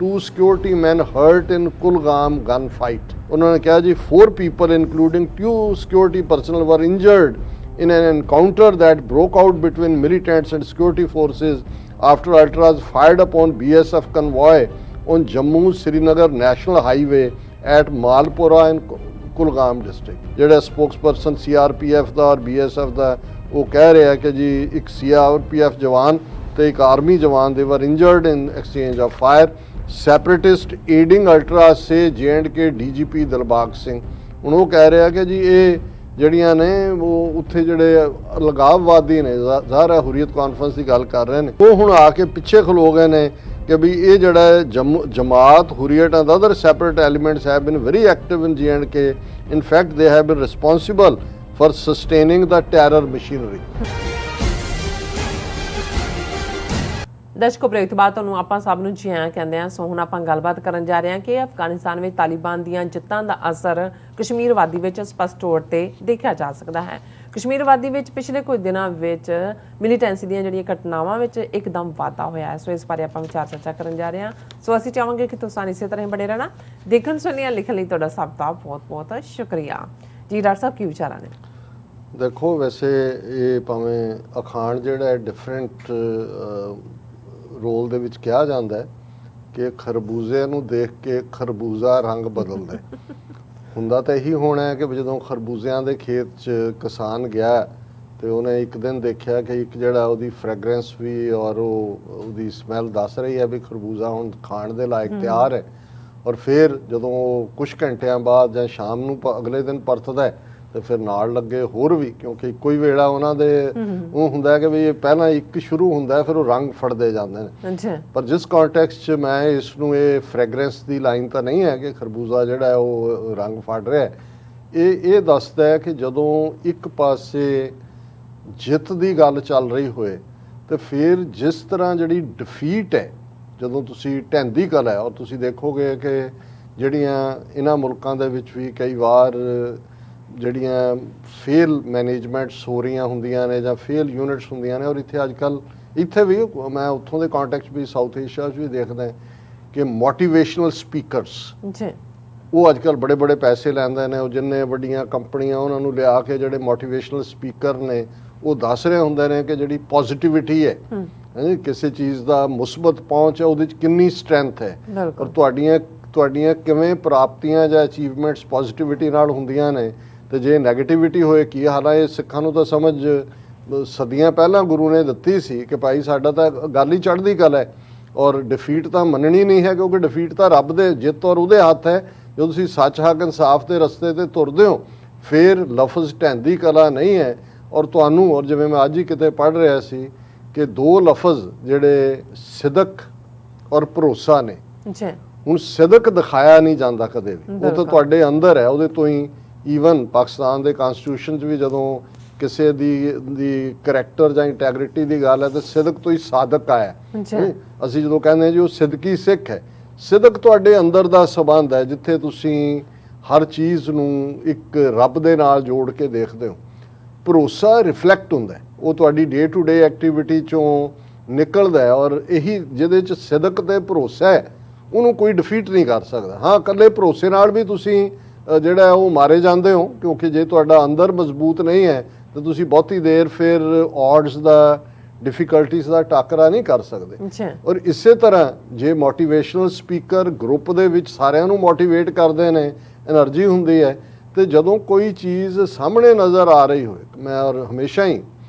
2 security men hurt in Kulgam gunfight. उन्होंने कहा जी 4 people including 2 security personnel were injured in an encounter that broke out between militants and security forces after ultras fired upon BSF convoy on Jammu-Srinagar National Highway at Malpura in Kulgam district. ਜਿਹੜਾ spokesperson CRPF ਦਾ और BSF ਦਾ ਉਹ ਕਹਿ ਰਿਹਾ ਕਿ ਜੀ ਇੱਕ CRPF ਜਵਾਨ ਤੇ ਇੱਕ ਆਰਮੀ ਜਵਾਨ ਦੇ were injured in exchange of fire. Separatist aiding ultras say J&K DGP Dilbag Singh ਹੁਣ ਉਹ ਕਹਿ ਰਿਹਾ ਕਿ ਜੀ ਇਹ ਜਿਹੜੀਆਂ ਨੇ ਉਹ ਉੱਥੇ ਜਿਹੜੇ ਲਗਾਵਵਾਦੀ ਨੇ ਜ਼ਾਹਰ ਹੈ ਹੁਰੀਅਤ ਕਾਨਫਰੰਸ ਦੀ ਗੱਲ ਕਰ ਰਹੇ ਨੇ ਉਹ ਹੁਣ ਆ ਕੇ ਪਿੱਛੇ ਖਲੋ ਗਏ ਨੇ ਕਿ ਵੀ ਇਹ ਜਿਹੜਾ ਜਮਾਤ ਹੁਰੀਅਤ and other separate elements have been very active in J&K. In fact, they have been responsible for sustaining the terror machinery. ਦਰਸ਼ਕੋ ਬ੍ਰੇਕ ਤੋਂ ਬਾਅਦ ਤੁਹਾਨੂੰ ਆਪਾਂ ਸਭ ਨੂੰ ਜੀ ਆਇਆਂ ਕਹਿੰਦੇ ਆ। ਸੋ ਹੁਣ ਆਪਾਂ ਗੱਲਬਾਤ ਕਰਨ ਜਾ ਰਹੇ ਹਾਂ ਕਿ ਅਫਗਾਨਿਸਤਾਨ ਵਿੱਚ ਤਾਲਿਬਾਨ ਦੀਆਂ ਜਿੱਤਾਂ ਦਾ ਅਸਰ ਕਸ਼ਮੀਰ ਵਾਦੀ ਵਿੱਚ ਸਪਸ਼ਟ ਤੌਰ ਤੇ ਦੇਖਿਆ ਜਾ ਸਕਦਾ ਹੈ। ਕਸ਼ਮੀਰ ਵਾਦੀ ਵਿੱਚ ਪਿਛਲੇ ਕੁਝ ਦਿਨਾਂ ਵਿੱਚ ਮਿਲੀਟੈਂਸੀ ਦੀਆਂ ਜਿਹੜੀਆਂ ਘਟਨਾਵਾਂ ਵਿੱਚ ਇੱਕਦਮ ਵਾਧਾ ਹੋਇਆ ਹੈ। ਸੋ ਇਸ ਬਾਰੇ ਆਪਾਂ ਵਿਚਾਰ ਚਰਚਾ ਕਰਨ ਜਾ ਰਹੇ ਹਾਂ। ਸੋ ਅਸੀਂ ਚਾਹਾਂਗੇ ਕਿ ਤੁਸੀਂ ਇਸੇ ਤਰ੍ਹਾਂ ਹੀ ਬਣੇ ਰਹਿਣਾ। ਦੇਖਣ ਸੁਣੀਆਂ ਲਿਖਣ ਲਈ ਤੁਹਾਡਾ ਸਭ ਦਾ ਬਹੁਤ ਬਹੁਤ ਸ਼ੁਕਰੀਆ ਜੀ। ਡਾਕਟਰ ਸਾਹਿਬ ਕੀ ਵਿਚਾਰਾਂ ਨੇ? ਦੇਖੋ ਵੈਸੇ ਇਹ ਭਾਵੇਂ ਅਖਾਣ ਜਿਹੜਾ ਡਿਫਰੈਂਟ ਰੋਲ ਦੇ ਵਿੱਚ ਕਿਹਾ ਜਾਂਦਾ ਹੈ ਕਿ ਖਰਬੂਜ਼ੇ ਨੂੰ ਦੇਖ ਕੇ ਖਰਬੂਜ਼ਾ ਰੰਗ ਬਦਲਦਾ ਹੁੰਦਾ ਤਾਂ ਇਹੀ ਹੋਣਾ ਹੈ ਕਿ ਜਦੋਂ ਖਰਬੂਜ਼ਿਆਂ ਦੇ ਖੇਤ 'ਚ ਕਿਸਾਨ ਗਿਆ ਤੇ ਉਹਨੇ ਇੱਕ ਦਿਨ ਦੇਖਿਆ ਕਿ ਇੱਕ ਜਿਹੜਾ ਉਹਦੀ ਫ੍ਰੈਗਰੈਂਸ ਵੀ ਔਰ ਉਹਦੀ ਸਮੈਲ ਦੱਸ ਰਹੀ ਹੈ ਵੀ ਖਰਬੂਜ਼ਾ ਹੁਣ ਖਾਣ ਦੇ ਲਾਇਕ ਤਿਆਰ ਹੈ। ਔਰ ਫਿਰ ਜਦੋਂ ਉਹ ਕੁਝ ਘੰਟਿਆਂ ਬਾਅਦ ਜਾਂ ਸ਼ਾਮ ਨੂੰ ਅਗਲੇ ਦਿਨ ਪਰਤਦਾ ਹੈ ਤੇ ਫਿਰ ਨਾਲ ਲੱਗੇ ਹੋਰ ਵੀ ਕਿਉਂਕਿ ਇੱਕੋ ਹੀ ਵੇਲਾ ਉਹਨਾਂ ਦੇ ਉਹ ਹੁੰਦਾ ਕਿ ਵੀ ਇਹ ਪਹਿਲਾਂ ਇੱਕ ਸ਼ੁਰੂ ਹੁੰਦਾ ਫਿਰ ਉਹ ਰੰਗ ਫੜਦੇ ਜਾਂਦੇ ਨੇ। ਪਰ ਜਿਸ ਕੰਟੈਕਸਟ 'ਚ ਮੈਂ ਇਸ ਨੂੰ ਇਹ ਫ੍ਰੈਗਰੈਂਸ ਦੀ ਲਾਈਨ ਤਾਂ ਨਹੀਂ ਹੈ ਕਿ ਖਰਬੂਜ਼ਾ ਜਿਹੜਾ ਉਹ ਰੰਗ ਫੜ ਰਿਹਾ ਇਹ ਦੱਸਦਾ ਹੈ ਕਿ ਜਦੋਂ ਇੱਕ ਪਾਸੇ ਜਿੱਤ ਦੀ ਗੱਲ ਚੱਲ ਰਹੀ ਹੋਏ ਤੇ ਫਿਰ ਜਿਸ ਤਰ੍ਹਾਂ ਜਿਹੜੀ ਡਿਫੀਟ ਹੈ ਜਦੋਂ ਤੁਸੀਂ ਢਹਿੰਦੀ ਕਲਾ ਹੈ ਔਰ ਤੁਸੀਂ ਦੇਖੋਗੇ ਕਿ ਜਿਹੜੀਆਂ ਇਹਨਾਂ ਮੁਲਕਾਂ ਦੇ ਵਿੱਚ ਵੀ ਕਈ ਵਾਰ ਜਿਹੜੀਆਂ ਫੇਲ ਮੈਨੇਜਮੈਂਟਸ ਹੋ ਰਹੀਆਂ ਹੁੰਦੀਆਂ ਨੇ ਜਾਂ ਫੇਲ ਯੂਨਿਟਸ ਹੁੰਦੀਆਂ ਨੇ ਔਰ ਇੱਥੇ ਅੱਜ ਕੱਲ੍ਹ ਇੱਥੇ ਵੀ ਮੈਂ ਉੱਥੋਂ ਦੇ ਕੰਟੈਕਸਟ ਵੀ ਸਾਊਥ ਏਸ਼ੀਆ 'ਚ ਵੀ ਦੇਖਦਾ ਕਿ ਮੋਟੀਵੇਸ਼ਨਲ ਸਪੀਕਰਸ ਉਹ ਅੱਜ ਕੱਲ੍ਹ ਬੜੇ ਬੜੇ ਪੈਸੇ ਲੈਂਦੇ ਨੇ ਉਹ ਜਿੰਨੇ ਵੱਡੀਆਂ ਕੰਪਨੀਆਂ ਉਹਨਾਂ ਨੂੰ ਲਿਆ ਕੇ ਜਿਹੜੇ ਮੋਟੀਵੇਸ਼ਨਲ ਸਪੀਕਰ ਨੇ ਉਹ ਦੱਸ ਰਹੇ ਹੁੰਦੇ ਨੇ ਕਿ ਜਿਹੜੀ ਪੋਜ਼ਿਟਿਵਿਟੀ ਹੈ ਕਿਸੇ ਚੀਜ਼ ਦਾ ਮੁਸਬਤ ਪਹੁੰਚ ਹੈ ਉਹਦੇ 'ਚ ਕਿੰਨੀ ਸਟਰੈਂਥ ਹੈ ਔਰ ਤੁਹਾਡੀਆਂ ਕਿਵੇਂ ਪ੍ਰਾਪਤੀਆਂ ਜਾਂ ਅਚੀਵਮੈਂਟਸ ਪੋਜ਼ਿਟਿਵਿਟੀ ਨਾਲ ਹੁੰਦੀਆਂ ਨੇ ਤੇ ਜੇ ਨੈਗੇਟਿਵਿਟੀ ਹੋਏ ਕੀ ਹਾਲਾਂਕਿ ਸਿੱਖਾਂ ਨੂੰ ਤਾਂ ਸਮਝ ਸਦੀਆਂ ਪਹਿਲਾਂ ਗੁਰੂ ਨੇ ਦਿੱਤੀ ਸੀ ਕਿ ਭਾਈ ਸਾਡਾ ਤਾਂ ਗੱਲ ਹੀ ਚੜ੍ਹਦੀ ਕਲਾ ਹੈ ਔਰ ਡਿਫੀਟ ਤਾਂ ਮੰਨਣੀ ਨਹੀਂ ਹੈ ਕਿਉਂਕਿ ਡਿਫੀਟ ਤਾਂ ਰੱਬ ਦੇ ਜਿੱਤ ਔਰ ਉਹਦੇ ਹੱਥ ਹੈ। ਜਦੋਂ ਤੁਸੀਂ ਸੱਚ ਹੱਕ ਇਨਸਾਫ ਦੇ ਰਸਤੇ ਤੇ ਤੁਰਦੇ ਹੋ ਫਿਰ ਲਫ਼ਜ਼ ਢਹਿੰਦੀ ਕਲਾ ਨਹੀਂ ਹੈ। ਔਰ ਤੁਹਾਨੂੰ ਔਰ ਜਿਵੇਂ ਮੈਂ ਅੱਜ ਹੀ ਕਿਤੇ ਪੜ੍ਹ ਰਿਹਾ ਸੀ ਕਿ 2 ਲਫ਼ਜ਼ ਜਿਹੜੇ ਸਿਦਕ ਔਰ ਭਰੋਸਾ ਨੇ ਹੁਣ ਸਿਦਕ ਦਿਖਾਇਆ ਨਹੀਂ ਜਾਂਦਾ ਕਦੇ ਵੀ ਉਹ ਤਾਂ ਤੁਹਾਡੇ ਅੰਦਰ ਹੈ ਉਹਦੇ ਤੋਂ ਹੀ ਈਵਨ ਪਾਕਿਸਤਾਨ ਦੇ ਕਨਸਟੀਟਿਊਸ਼ਨ 'ਚ ਵੀ ਜਦੋਂ ਕਿਸੇ ਦੀ ਕਰੈਕਟਰ ਜਾਂ ਇੰਟੈਗ੍ਰਿਟੀ ਦੀ ਗੱਲ ਹੈ ਤਾਂ ਸਿਦਕ ਤੋਂ ਹੀ ਸਾਦਕ ਆਇਆ। ਅਸੀਂ ਜਦੋਂ ਕਹਿੰਦੇ ਹਾਂ ਜੀ ਉਹ ਸਿਦਕੀ ਸਿੱਖ ਹੈ ਸਿਦਕ ਤੁਹਾਡੇ ਅੰਦਰ ਦਾ ਸੰਬੰਧ ਹੈ ਜਿੱਥੇ ਤੁਸੀਂ ਹਰ ਚੀਜ਼ ਨੂੰ ਇੱਕ ਰੱਬ ਦੇ ਨਾਲ ਜੋੜ ਕੇ ਦੇਖਦੇ ਹੋ। ਭਰੋਸਾ ਰਿਫਲੈਕਟ ਹੁੰਦਾ ਉਹ ਤੁਹਾਡੀ ਡੇ ਟੂ ਡੇ ਐਕਟੀਵਿਟੀ 'ਚੋਂ ਨਿਕਲਦਾ ਹੈ ਔਰ ਇਹੀ ਜਿਹਦੇ 'ਚ ਸਿਦਕ ਤੇ ਭਰੋਸਾ ਹੈ ਉਹਨੂੰ ਕੋਈ ਡਿਫੀਟ ਨਹੀਂ ਕਰ ਸਕਦਾ। ਹਾਂ ਇਕੱਲੇ ਭਰੋਸੇ ਨਾਲ ਵੀ ਤੁਸੀਂ ਜਿਹੜਾ ਉਹ ਮਾਰੇ ਜਾਂਦੇ ਹੋ ਕਿਉਂਕਿ ਜੇ ਤੁਹਾਡਾ ਅੰਦਰ ਮਜ਼ਬੂਤ ਨਹੀਂ ਹੈ ਤਾਂ ਤੁਸੀਂ ਬਹੁਤੀ ਦੇਰ ਫਿਰ ਔਡਸ ਦਾ ਡਿਫਿਕਲਟੀਜ਼ ਦਾ ਟਾਕਰਾ ਨਹੀਂ ਕਰ ਸਕਦੇ। ਔਰ ਇਸੇ ਤਰ੍ਹਾਂ ਜੇ ਮੋਟੀਵੇਸ਼ਨਲ ਸਪੀਕਰ ਗਰੁੱਪ ਦੇ ਵਿੱਚ ਸਾਰਿਆਂ ਨੂੰ ਮੋਟੀਵੇਟ ਕਰਦੇ ਨੇ એનર્ਜੀ ਹੁੰਦੀ ਹੈ ਤੇ ਜਦੋਂ ਕੋਈ ਚੀਜ਼ ਸਾਹਮਣੇ ਨਜ਼ਰ ਆ ਰਹੀ ਹੋਏ ਮੈਂ ਔਰ ਹਮੇਸ਼ਾ ਹੀ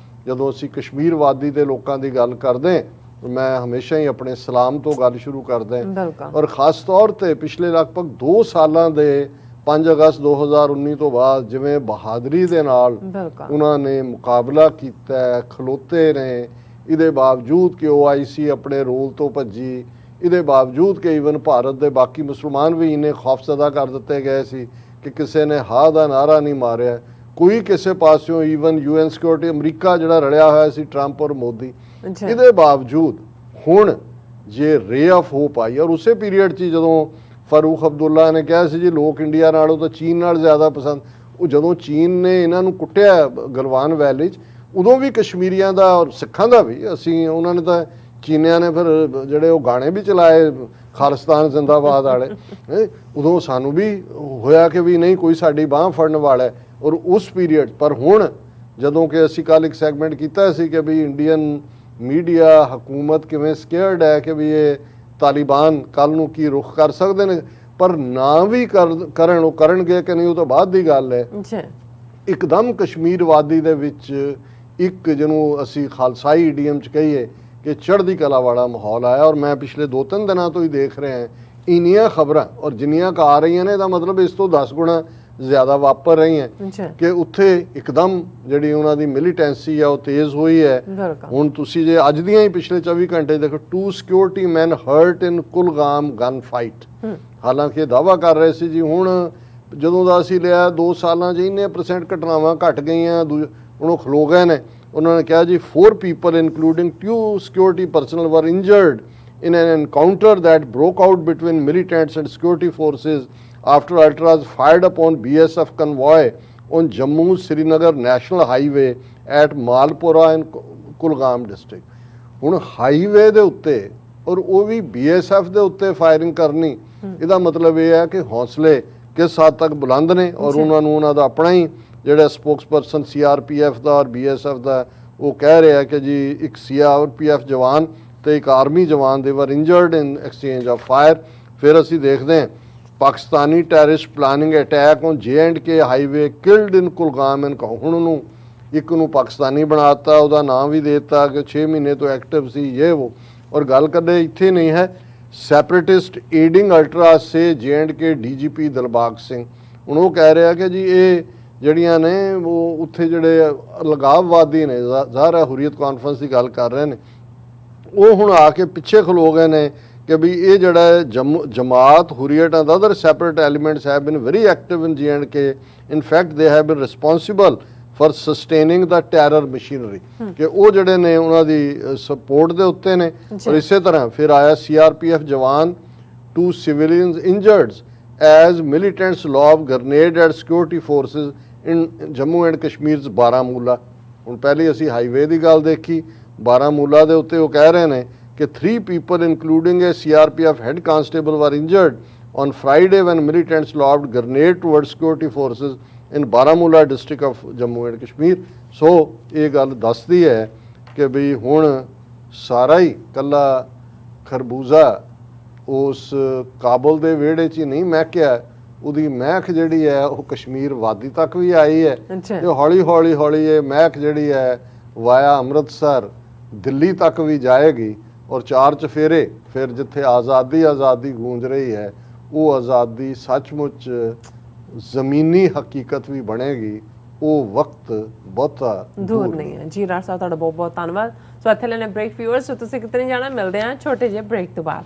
ਜਦੋਂ ਅਸੀਂ ਕਸ਼ਮੀਰ ਵਾਦੀ ਦੇ ਲੋਕਾਂ ਦੀ ਗੱਲ ਕਰਦੇ ਮੈਂ ਹਮੇਸ਼ਾ ਹੀ ਆਪਣੇ ਸਲਾਮ ਤੋਂ ਗੱਲ ਸ਼ੁਰੂ ਕਰਦਾ ਔਰ ਖਾਸ ਤੌਰ ਤੇ ਪਿਛਲੇ ਲਗਭਗ 2 ਸਾਲਾਂ ਦੇ 5 ਅਗਸਤ 2019 ਤੋਂ ਬਾਅਦ ਜਿਵੇਂ ਬਹਾਦਰੀ ਦੇ ਨਾਲ ਉਹਨਾਂ ਨੇ ਮੁਕਾਬਲਾ ਕੀਤਾ ਖਲੋਤੇ ਨੇ ਇਹਦੇ ਬਾਵਜੂਦ ਕਿ OIC ਆਪਣੇ ਰੋਲ ਤੋਂ ਭੱਜੀ ਇਹਦੇ ਬਾਵਜੂਦ ਕਿ ਈਵਨ ਭਾਰਤ ਦੇ ਬਾਕੀ ਮੁਸਲਮਾਨ ਵੀ ਇੰਨੇ ਖੌਫਜ਼ਦਾ ਕਰ ਦਿੱਤੇ ਗਏ ਸੀ ਕਿ ਕਿਸੇ ਨੇ ਹਾਂ ਦਾ ਨਾਰਾ ਨਹੀਂ ਮਾਰਿਆ ਕੋਈ ਕਿਸੇ ਪਾਸਿਓਂ ਈਵਨ UN ਸਿਕਿਉਰਿਟੀ ਅਮਰੀਕਾ ਜਿਹੜਾ ਰਲਿਆ ਹੋਇਆ ਸੀ ਟਰੰਪ ਔਰ ਮੋਦੀ ਇਹਦੇ ਬਾਵਜੂਦ ਹੁਣ ਜੇ ਰੇ ਆਫ ਹੋਪ ਆਈ ਔਰ ਉਸੇ ਪੀਰੀਅਡ 'ਚ ਜਦੋਂ ਫਾਰੂਕ ਅਬਦੁੱਲਾ ਨੇ ਕਿਹਾ ਸੀ ਜੀ ਲੋਕ ਇੰਡੀਆ ਨਾਲੋਂ ਤਾਂ ਚੀਨ ਨਾਲ ਜ਼ਿਆਦਾ ਪਸੰਦ ਉਹ ਜਦੋਂ ਚੀਨ ਨੇ ਇਹਨਾਂ ਨੂੰ ਕੁੱਟਿਆ ਗਲਵਾਨ ਵੈਲੀ 'ਚ ਉਦੋਂ ਵੀ ਕਸ਼ਮੀਰੀਆਂ ਦਾ ਔਰ ਸਿੱਖਾਂ ਦਾ ਵੀ ਅਸੀਂ ਉਹਨਾਂ ਨੇ ਤਾਂ ਚੀਨੀਆਂ ਨੇ ਫਿਰ ਜਿਹੜੇ ਉਹ ਗਾਣੇ ਵੀ ਚਲਾਏ ਖਾਲਿਸਤਾਨ ਜ਼ਿੰਦਾਬਾਦ ਵਾਲੇ ਉਦੋਂ ਸਾਨੂੰ ਵੀ ਹੋਇਆ ਕਿ ਵੀ ਨਹੀਂ ਕੋਈ ਸਾਡੀ ਬਾਂਹ ਫੜਨ ਵਾਲਾ ਹੈ। ਔਰ ਉਸ ਪੀਰੀਅਡ ਪਰ ਹੁਣ ਜਦੋਂ ਕਿ ਅਸੀਂ ਕੱਲ ਇੱਕ ਸੈਗਮੈਂਟ ਕੀਤਾ ਸੀ ਕਿ ਵੀ ਇੰਡੀਅਨ ਮੀਡੀਆ ਹਕੂਮਤ ਕਿਵੇਂ ਸਕੇਅਰਡ ਹੈ ਕਿ ਵੀ ਇਹ ਤਾਲਿਬਾਨ ਕੱਲ ਨੂੰ ਕੀ ਰੁਖ ਕਰ ਸਕਦੇ ਨੇ, ਪਰ ਨਾ ਵੀ ਕਰਨ ਉਹ ਕਰਨਗੇ ਕਿ ਨਹੀਂ ਉਹ ਤਾਂ ਬਾਅਦ ਦੀ ਗੱਲ ਹੈ। ਇੱਕਦਮ ਕਸ਼ਮੀਰ ਵਾਦੀ ਦੇ ਵਿੱਚ ਇੱਕ ਜਿਹਨੂੰ ਅਸੀਂ ਖਾਲਸਾਈ ਈਡੀਅਮ ਚ ਕਹੀਏ ਕਿ ਚੜ੍ਹਦੀ ਕਲਾ ਵਾਲਾ ਮਾਹੌਲ ਆਇਆ। ਔਰ ਮੈਂ ਪਿਛਲੇ 2-3 ਦਿਨਾਂ ਤੋਂ ਹੀ ਦੇਖ ਰਿਹਾ ਹਾਂ ਇੰਨੀਆਂ ਖਬਰਾਂ ਔਰ ਜਿੰਨੀਆਂ ਕੁ ਆ ਰਹੀਆਂ ਨੇ ਇਹਦਾ ਮਤਲਬ ਇਸ ਤੋਂ 10 ਗੁਣਾ ਜ਼ਿਆਦਾ ਵਾਪਰ ਰਹੀ ਹੈ ਕਿ ਉੱਥੇ ਇੱਕਦਮ ਜਿਹੜੀ ਉਹਨਾਂ ਦੀ ਮਿਲੀਟੈਂਸੀ ਆ ਉਹ ਤੇਜ਼ ਹੋਈ ਹੈ। ਹੁਣ ਤੁਸੀਂ ਜੇ ਅੱਜ ਦੀਆਂ ਹੀ ਪਿਛਲੇ 24 ਘੰਟੇ ਦੇਖੋ 2 ਸਿਕਿਉਰਿਟੀ ਮੈਨ ਹਰਟ ਇਨ ਕੁਲਗਾਮ ਗਨ ਫਾਈਟ। ਹਾਲਾਂਕਿ ਦਾਅਵਾ ਕਰ ਰਹੇ ਸੀ ਜੀ ਹੁਣ ਜਦੋਂ ਦਾ ਅਸੀਂ ਲਿਆ 2 ਸਾਲਾਂ 'ਚ ਇੰਨੇ % ਘਟਨਾਵਾਂ ਘਟ ਗਈਆਂ, ਹੁਣ ਉਹ ਖਲੋ ਗਏ ਨੇ। ਉਹਨਾਂ ਨੇ ਕਿਹਾ ਜੀ 4 people including 2 security personnel were injured in an encounter that broke out between militants and security forces after ultras fired upon BSF convoy on Jammu Srinagar National Highway at Malpura in Kulgam district। ਹੁਣ highway ਦੇ ਉੱਤੇ ਔਰ ਉਹ ਵੀ BSF ਦੇ ਉੱਤੇ firing ਕਰਨੀ, ਇਹਦਾ ਮਤਲਬ ਇਹ ਹੈ ਕਿ ਹੌਸਲੇ ਕਿਸ ਹੱਦ ਤੱਕ ਬੁਲੰਦ ਨੇ। ਔਰ ਉਹਨਾਂ ਨੂੰ ਉਹਨਾਂ ਦਾ ਆਪਣਾ ਹੀ ਜਿਹੜਾ ਸਪੋਕਸਪਰਸਨ CRPF ਦਾ ਔਰ BSF ਦਾ ਉਹ ਕਹਿ ਰਿਹਾ ਕਿ ਜੀ ਇੱਕ CRPF ਜਵਾਨ ਤੇ ਇੱਕ ਆਰਮੀ ਜਵਾਨ ਦੇ ਵਰ injured in exchange of fire. ਫਿਰ ਅਸੀਂ ਦੇਖਦੇ ਹਾਂ Pakistani terrorist planning attack on J&K highway killed in Kulgam and ਹੁਣ ਉਹਨੂੰ ਇੱਕ ਨੂੰ ਪਾਕਿਸਤਾਨੀ ਬਣਾਤਾ, ਉਹਦਾ ਨਾਮ ਵੀ ਦੇ ਦਿੱਤਾ ਕਿ 6 ਮਹੀਨੇ ਤੋਂ ਐਕਟਿਵ ਸੀ ਇਹ ਉਹ। ਔਰ ਗੱਲ ਕਰਦੇ ਇੱਥੇ ਨਹੀਂ ਹੈ ਸੈਪਰੇਟਿਸਟ ਏਡਿੰਗ ਅਲਟਰਾ ਸੇ J&K DGP ਦਿਲਬਾਗ ਸਿੰਘ। ਹੁਣ ਉਹ ਕਹਿ ਰਿਹਾ ਕਿ ਜੀ ਇਹ ਜਿਹੜੀਆਂ ਨੇ ਉਹ ਉੱਥੇ ਜਿਹੜੇ ਲਗਾਵਵਾਦੀ ਨੇ ਜ਼ਾਹਰ ਹੈ ਹੁਰੀਅਤ ਕਾਨਫਰੰਸ ਦੀ ਗੱਲ ਕਰ ਰਹੇ ਨੇ, ਉਹ ਹੁਣ ਆ ਕੇ ਪਿੱਛੇ ਖਲੋ ਗਏ ਨੇ ਕਿ ਵੀ ਇਹ ਜਿਹੜਾ Jamaat Hurriyat and other separate elements have been very active in J&K। In fact they have been responsible for sustaining the terror machinery ਕਿ ਉਹ ਜਿਹੜੇ ਨੇ ਉਹਨਾਂ ਦੀ ਸਪੋਰਟ ਦੇ ਉੱਤੇ ਨੇ। ਔਰ ਇਸੇ ਤਰ੍ਹਾਂ ਫਿਰ ਆਇਆ CRPF ਜਵਾਨ 2 civilians injured as militants lob grenade at security forces in Jammu and Kashmir's Baramulla. ਹੁਣ ਪਹਿਲੇ ਅਸੀਂ ਹਾਈਵੇ ਦੀ ਗੱਲ ਦੇਖੀ, ਬਾਰਾਮੂਲਾ ਦੇ ਉੱਤੇ ਉਹ ਕਹਿ ਰਹੇ ਨੇ ਕਿ 3 people including a CRPF head constable were injured on Friday when militants lobbed grenade towards security forces in Baramulla district of Jammu and Kashmir। ਸੋ ਇਹ ਗੱਲ ਦੱਸਦੀ ਹੈ ਕਿ ਵੀ ਹੁਣ ਸਾਰਾ ਹੀ ਕੱਲਾ ਖਰਬੂਜ਼ਾ ਉਸ ਕਾਬਲ ਦੇ ਵਿਹੜੇ 'ਚ ਹੀ ਨਹੀਂ ਮਹਿਕਿਆ, ਉਹਦੀ ਮਹਿਕ ਜਿਹੜੀ ਹੈ ਉਹ ਕਸ਼ਮੀਰ ਵਾਦੀ ਤੱਕ ਵੀ ਆਈ ਹੈ ਤੇ ਹੌਲੀ ਹੌਲੀ ਹੌਲੀ ਇਹ ਮਹਿਕ ਜਿਹੜੀ ਹੈ ਵਾਇਆ ਅੰਮ੍ਰਿਤਸਰ ਦਿੱਲੀ ਤੱਕ ਵੀ ਜਾਏਗੀ। ਔਰ 4 ਚਫੇਰੇ ਫਿਰ ਜਿੱਥੇ ਆਜ਼ਾਦੀ ਗੂੰਜ ਰਹੀ ਹੈ ਉਹ ਆਜ਼ਾਦੀ ਸੱਚਮੁੱਚ ਜ਼ਮੀਨੀ ਹਕੀਕਤ ਵੀ ਬਣੇਗੀ। ਉਹ ਵਕਤ ਬਹੁਤਾ ਦੂਰ ਨਹੀਂ ਹੈ। ਜੀ ਰਾਜ ਸਾਹਿਬ ਤੁਹਾਡਾ ਬਹੁਤ ਬਹੁਤ ਧੰਨਵਾਦ। ਸੋ ਇੱਥੇ ਲੈਣੇ ਬ੍ਰੇਕ ਵਿਊਅਰਸ, ਤੁਸੀਂ ਕਿਤੇ ਨਹੀਂ ਜਾਣਾ, ਮਿਲਦੇ ਹਾਂ ਛੋਟੇ ਜਿਹੇ ਬ੍ਰੇਕ ਤੋਂ ਬਾਅਦ।